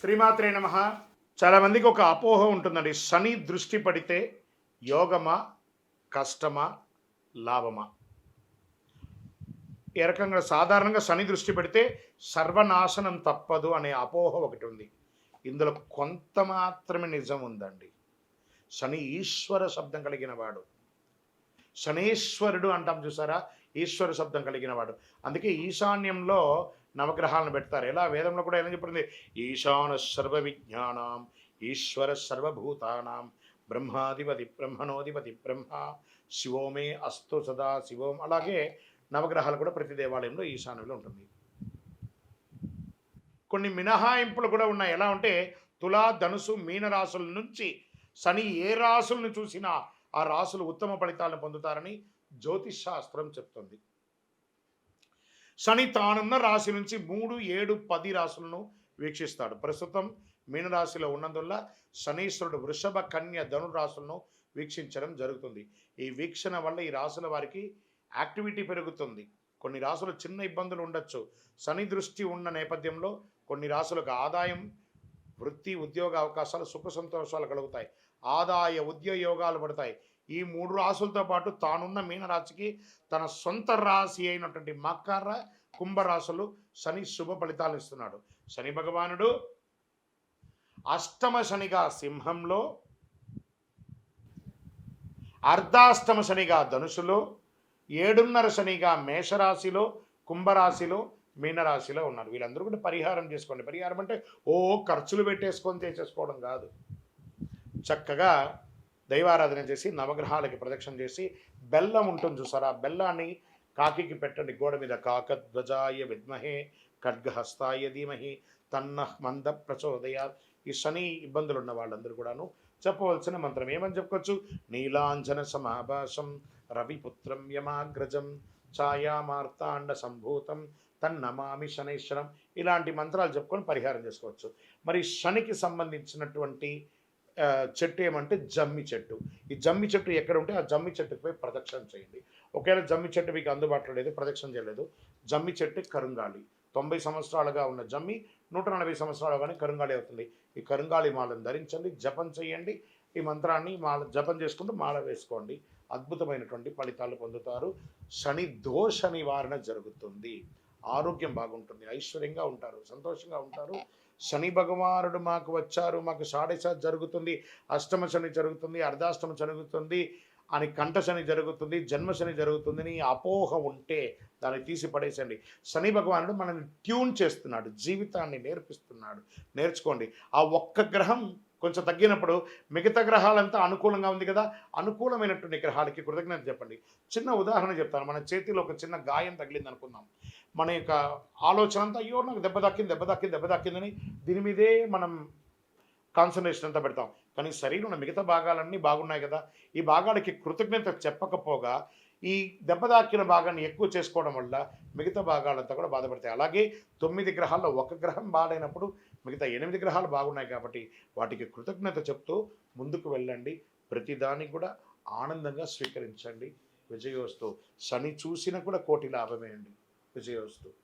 శ్రీమాత్రే నమ. చాలామందికి ఒక అపోహ ఉంటుందండి. శని దృష్టి పడితే యోగమా, కష్టమా, లాభమా? ఏ రకంగా సాధారణంగా శని దృష్టి పెడితే సర్వనాశనం తప్పదు అనే అపోహ ఒకటి ఉంది. ఇందులో కొంత మాత్రమే నిజం ఉందండి. శని ఈశ్వర శబ్దం కలిగిన వాడు. శనేశ్వరుడు అంటాం చూసారా, ఈశ్వర శబ్దం కలిగిన వాడు. అందుకే ఈశాన్యంలో నవగ్రహాలను పెడతారు. ఎలా వేదంలో కూడా ఏమని చెప్పింది? ఈశాన సర్వ విజ్ఞానం ఈశ్వర సర్వభూతానాం బ్రహ్మాధిపతి బ్రహ్మణోధిపతి బ్రహ్మ శివోమే అస్తు సదా శివోం. అలాగే నవగ్రహాలు కూడా ప్రతి దేవాలయంలో ఈశాన్యంలో ఉంటుంది. కొన్ని మినహాయింపులు కూడా ఉన్నాయి. ఎలా అంటే తులా ధనుసు మీన రాశుల నుంచి శని ఏ రాశులను చూసినా ఆ రాశులు ఉత్తమ ఫలితాలను పొందుతారని జ్యోతిష్ శాస్త్రం చెప్తుంది. శని తానున్న రాశి నుంచి 3, 7, 10 రాశులను వీక్షిస్తాడు. ప్రస్తుతం మీనరాశిలో ఉన్నందువల్ల శనీశ్వరుడు వృషభ, కన్య, ధను రాశులను వీక్షించడం జరుగుతుంది. ఈ వీక్షణ వల్ల ఈ రాశుల వారికి యాక్టివిటీ పెరుగుతుంది. కొన్ని రాశులు చిన్న ఇబ్బందులు ఉండొచ్చు. శని దృష్టి ఉన్న నేపథ్యంలో కొన్ని రాశులకు ఆదాయం, వృత్తి, ఉద్యోగ అవకాశాలు, సుఖ సంతోషాలు కలుగుతాయి. ఆదాయ ఉద్యోగాలు పడతాయి. ఈ 3 రాశులతో పాటు తానున్న మీనరాశికి తన సొంత రాశి అయినటువంటి మకర, కుంభరాశులు శని శుభ ఫలితాలు ఇస్తున్నాడు. శని భగవానుడు అష్టమ శనిగా సింహంలో, అర్ధాష్టమ శనిగా ధనుసులో, 7.5 శనిగా మేషరాశిలో, కుంభరాశిలో, మీనరాశిలో ఉన్నారు. వీళ్ళందరూ కూడా పరిహారం చేసుకోండి. పరిహారం అంటే ఖర్చులు పెట్టేసుకొని చేసేసుకోవడం కాదు. చక్కగా దైవారాధన చేసి నవగ్రహాలకి ప్రదక్షిణ చేసి బెల్లం ఉంటుంది చూసారా, బెల్లాన్ని కాకికి పెట్టండి. గోడ మీద కాకధ్వజాయ విద్మహే ఖడ్గహస్తాయ ధీమహి తన్నః మంద ప్రచోదయా. ఈ శని ఇబ్బందులు ఉన్న వాళ్ళందరూ కూడాను చెప్పవలసిన మంత్రం ఏమని చెప్పుకోవచ్చు? నీలాంజన సమాభాసం రవిపుత్రం యమాగ్రజం ఛాయామార్తాండ సంభూతం తన్నమామి శనైశ్వరం. ఇలాంటి మంత్రాలు చెప్పుకొని పరిహారం చేసుకోవచ్చు. మరి శనికి సంబంధించినటువంటి చెట్టు ఏమంటే జమ్మి చెట్టు. ఈ జమ్మి చెట్టు ఎక్కడ ఉంటే ఆ జమ్మి చెట్టుకు పోయి ప్రదక్షిణ చేయండి. ఒకవేళ జమ్మి చెట్టు మీకు అందుబాటులో లేదు, ప్రదక్షిణ చేయలేదు, జమ్మి చెట్టు కరుంగాలి. 90 సంవత్సరాలుగా ఉన్న జమ్మి 140 సంవత్సరాలుగానే కరుంగాలి అవుతుంది. ఈ కరుంగాలి మాలను ధరించండి, జపం చేయండి. ఈ మంత్రాన్ని జపం చేసుకుంటూ మాల వేసుకోండి. అద్భుతమైనటువంటి ఫలితాలు పొందుతారు. శని దోష నివారణ జరుగుతుంది. ఆరోగ్యం బాగుంటుంది, ఐశ్వర్యంగా ఉంటారు, సంతోషంగా ఉంటారు. శని భగవానుడు మాకు వచ్చారు, మాకు షాడశ జరుగుతుంది, అష్టమ శని జరుగుతుంది, అర్ధాష్టమ జరుగుతుంది అని, కంఠ శని జరుగుతుంది, జన్మ శని జరుగుతుందని అపోహ ఉంటే దాన్ని తీసి పడేసండి. శని భగవానుడు మనల్ని ట్యూన్ చేస్తున్నాడు, జీవితాన్ని నేర్పిస్తున్నాడు. నేర్చుకోండి. ఆ ఒక్క గ్రహం కొంచెం తగ్గినప్పుడు మిగతా గ్రహాలంతా అనుకూలంగా ఉంది కదా, అనుకూలమైనటువంటి గ్రహాలకి కృతజ్ఞత చెప్పండి. చిన్న ఉదాహరణ చెప్తాను. మన చేతిలో ఒక చిన్న గాయం తగిలింది అనుకుందాం. మన యొక్క ఆలోచన అంతా అయ్యో నాకు దెబ్బ తాకిందని దీని మీదే మనం కాన్సన్ట్రేషన్ అంతా పెడతాం. కానీ శరీరంలో మిగతా భాగాలన్నీ బాగున్నాయి కదా, ఈ భాగాలకి కృతజ్ఞత చెప్పకపోగా ఈ దెబ్బ తాకిన భాగాన్ని ఎక్కువ చేసుకోవడం వల్ల మిగతా భాగాలంతా కూడా బాధపడతాయి. అలాగే 9 గ్రహాల్లో ఒక గ్రహం బాగాలేనప్పుడు మిగతా 8 గ్రహాలు బాగున్నాయి కాబట్టి వాటికి కృతజ్ఞత చెప్తూ ముందుకు వెళ్ళండి. ప్రతిదాన్ని కూడా ఆనందంగా స్వీకరించండి. విజయోస్తు. శని చూసినా కూడా కోటి లాభమే అండి. విజయోస్తు.